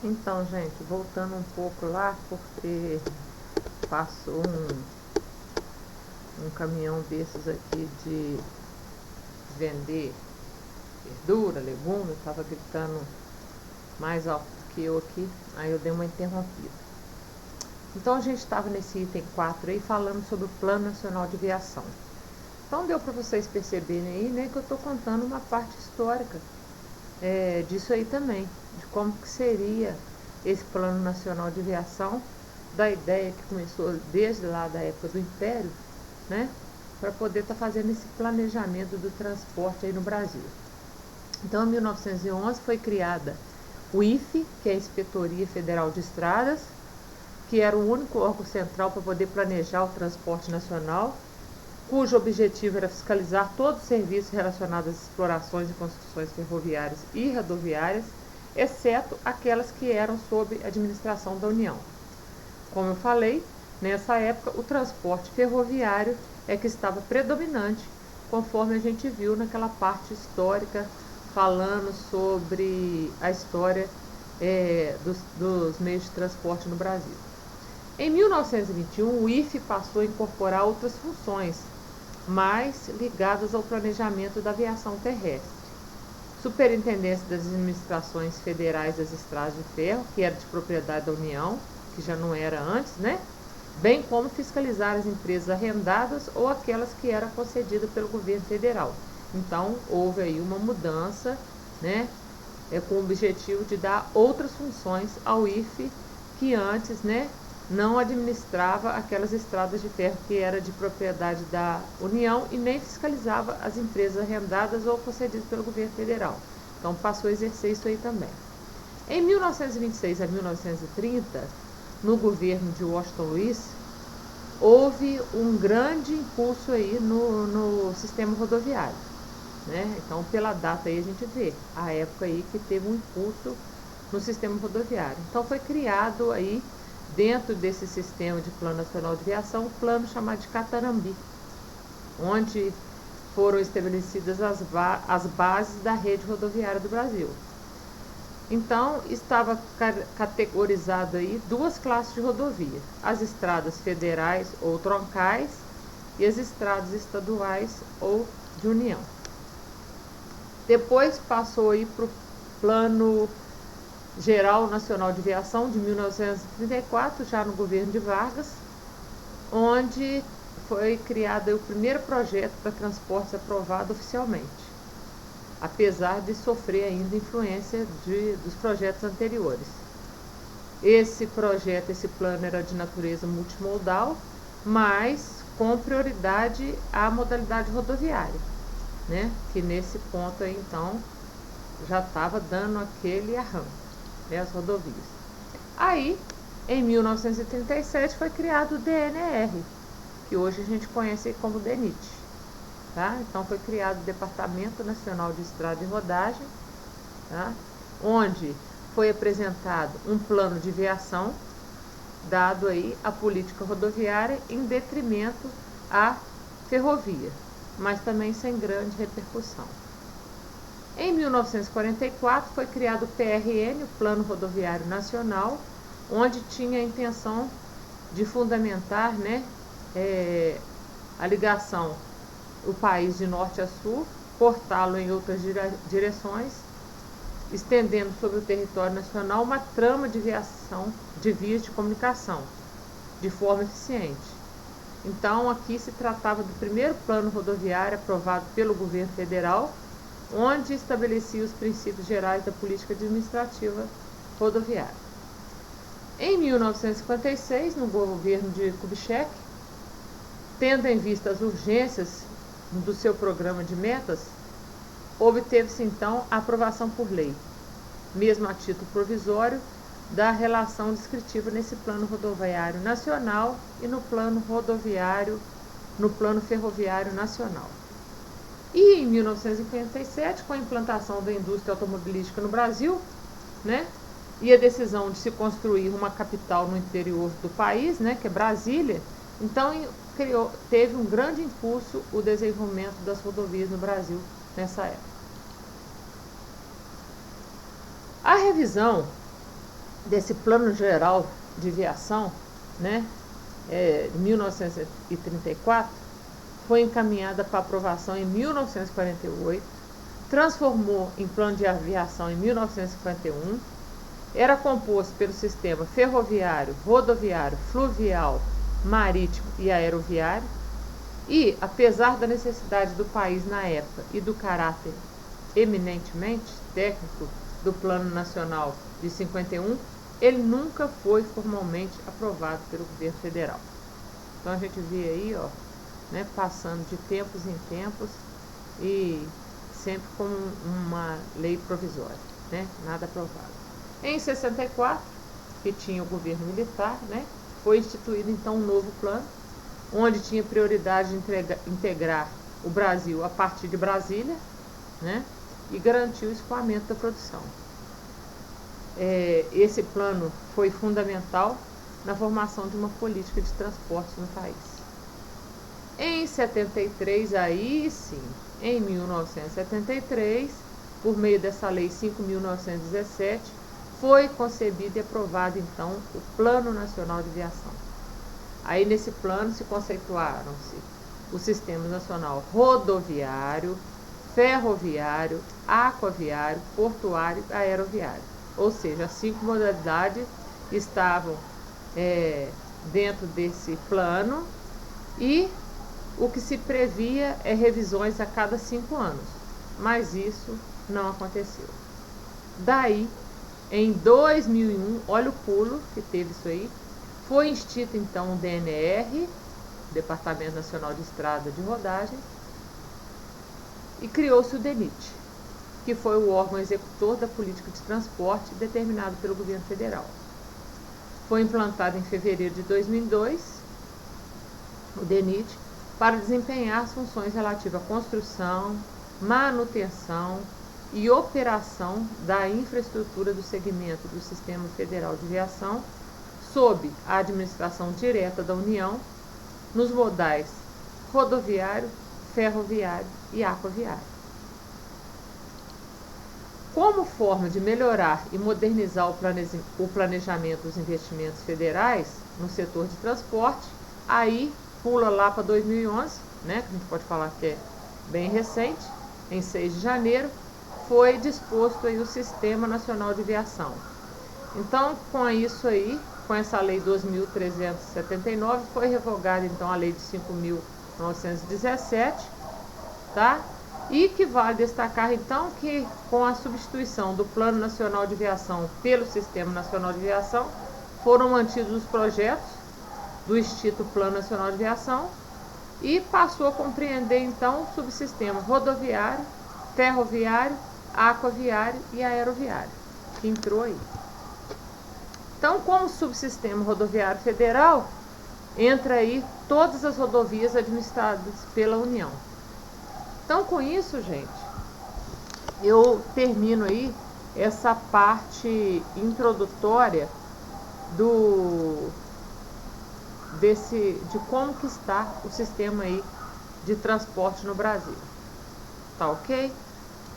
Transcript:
Então, gente, voltando um pouco lá, porque passou um caminhão desses aqui de vender verdura, legumes, estava gritando mais alto que eu aqui, aí eu dei uma interrompida. Então a gente estava nesse item 4 aí falando sobre o Plano Nacional de Aviação. Então deu para vocês perceberem aí, né, que eu estou contando uma parte histórica disso aí também, de como que seria esse Plano Nacional de Aviação, da ideia que começou desde lá da época do Império, né, para poder estar fazendo esse planejamento do transporte aí no Brasil. Então, em 1911 foi criada o IFE, que é a Inspetoria Federal de Estradas, que era o único órgão central para poder planejar o transporte nacional, cujo objetivo era fiscalizar todos os serviços relacionados às explorações e construções ferroviárias e rodoviárias, exceto aquelas que eram sob administração da União. Como eu falei, nessa época o transporte ferroviário é que estava predominante, conforme a gente viu naquela parte histórica, falando sobre a história dos meios de transporte no Brasil. Em 1921, o IFE passou a incorporar outras funções, mais ligadas ao planejamento da aviação terrestre. Superintendência das administrações federais das estradas de ferro, que era de propriedade da União, que já não era antes, né? Bem como fiscalizar as empresas arrendadas ou aquelas que eram concedidas pelo governo federal. Então, houve aí uma mudança, né? Com o objetivo de dar outras funções ao IFE, que antes, né, não administrava aquelas estradas de ferro que era de propriedade da União e nem fiscalizava as empresas arrendadas ou concedidas pelo governo federal. Então passou a exercer isso aí também. Em 1926 a 1930, no governo de Washington Luiz, houve um grande impulso aí no sistema rodoviário. Né? Então, pela data aí a gente vê a época aí que teve um impulso no sistema rodoviário. Então, foi criado aí, dentro desse sistema de Plano Nacional de Aviação, um plano chamado de Catanambi, onde foram estabelecidas as bases da rede rodoviária do Brasil. Então, estava categorizado aí duas classes de rodovia: as estradas federais ou troncais e as estradas estaduais ou de união. Depois passou aí para o Plano Geral Nacional de Aviação de 1934, já no governo de Vargas, onde foi criado o primeiro projeto para transporte aprovado oficialmente, apesar de sofrer ainda influência dos projetos anteriores. Esse projeto, esse plano era de natureza multimodal, mas com prioridade à modalidade rodoviária, né? Que nesse ponto aí, então, já estava dando aquele arranco, né, as rodovias. Aí, em 1937, foi criado o DNR, que hoje a gente conhece como DENIT. Tá? Então, foi criado o Departamento Nacional de Estrada e Rodagem, tá? Onde foi apresentado um plano de viação, dado aí a política rodoviária em detrimento à ferrovia, mas também sem grande repercussão. Em 1944 foi criado o PRN, o Plano Rodoviário Nacional, onde tinha a intenção de fundamentar, né, a ligação do país de norte a sul, cortá-lo em outras direções, estendendo sobre o território nacional uma trama de viação de vias de comunicação, de forma eficiente. Então, aqui se tratava do primeiro plano rodoviário aprovado pelo governo federal, onde estabelecia os princípios gerais da política administrativa rodoviária. Em 1956, no governo de Kubitschek, tendo em vista as urgências do seu programa de metas, obteve-se então a aprovação por lei, mesmo a título provisório, da relação descritiva nesse plano rodoviário nacional e no plano ferroviário nacional. E em 1957, com a implantação da indústria automobilística no Brasil, né, e a decisão de se construir uma capital no interior do país, né, que é Brasília, então teve um grande impulso o desenvolvimento das rodovias no Brasil nessa época. A revisão desse Plano Geral de Viação, né, de 1934, foi encaminhada para aprovação em 1948, transformou em Plano de Aviação em 1951, era composto pelo sistema ferroviário, rodoviário, fluvial, marítimo e aeroviário, e, apesar da necessidade do país na época e do caráter eminentemente técnico do Plano Nacional de 51, ele nunca foi formalmente aprovado pelo governo federal. Então a gente vê aí, ó, né, passando de tempos em tempos e sempre como uma lei provisória, né, nada aprovado. Em 64, que tinha o governo militar, né, foi instituído então um novo plano, onde tinha prioridade de integrar o Brasil a partir de Brasília, né, e garantir o escoamento da produção. Esse plano foi fundamental na formação de uma política de transporte no país. Em 73, aí sim, em 1973, por meio dessa Lei 5.917, foi concebido e aprovado então o Plano Nacional de Viação. Aí nesse plano se conceituaram-se o Sistema Nacional Rodoviário, Ferroviário, Aquaviário, Portuário e Aeroviário. Ou seja, as 5 modalidades estavam dentro desse plano, e o que se previa é revisões a cada 5 anos, mas isso não aconteceu. Daí, em 2001, olha o pulo que teve isso aí, foi instituído então o DNR, Departamento Nacional de Estrada de Rodagem, e criou-se o DENIT, que foi o órgão executor da política de transporte determinado pelo governo federal. Foi implantado em fevereiro de 2002, o DENIT, para desempenhar as funções relativas à construção, manutenção e operação da infraestrutura do segmento do Sistema Federal de Viação, sob a administração direta da União, nos modais rodoviário, ferroviário e aquaviário. Como forma de melhorar e modernizar o planejamento dos investimentos federais no setor de transporte, aí pula lá para 2011, né, que a gente pode falar que é bem recente, em 6 de janeiro, foi disposto aí o Sistema Nacional de Viação. Então, com isso aí, com essa Lei 2.379, foi revogada então a Lei de 5.917, tá? E que vale destacar então que com a substituição do Plano Nacional de Viação pelo Sistema Nacional de Viação, foram mantidos os projetos do extinto Plano Nacional de Viação e passou a compreender então o subsistema rodoviário, ferroviário, aquaviário e aeroviário, que entrou aí. Então, como subsistema rodoviário federal, entra aí todas as rodovias administradas pela União. Então, com isso, gente, eu termino aí essa parte introdutória de como que está o sistema aí de transporte no Brasil. Tá ok?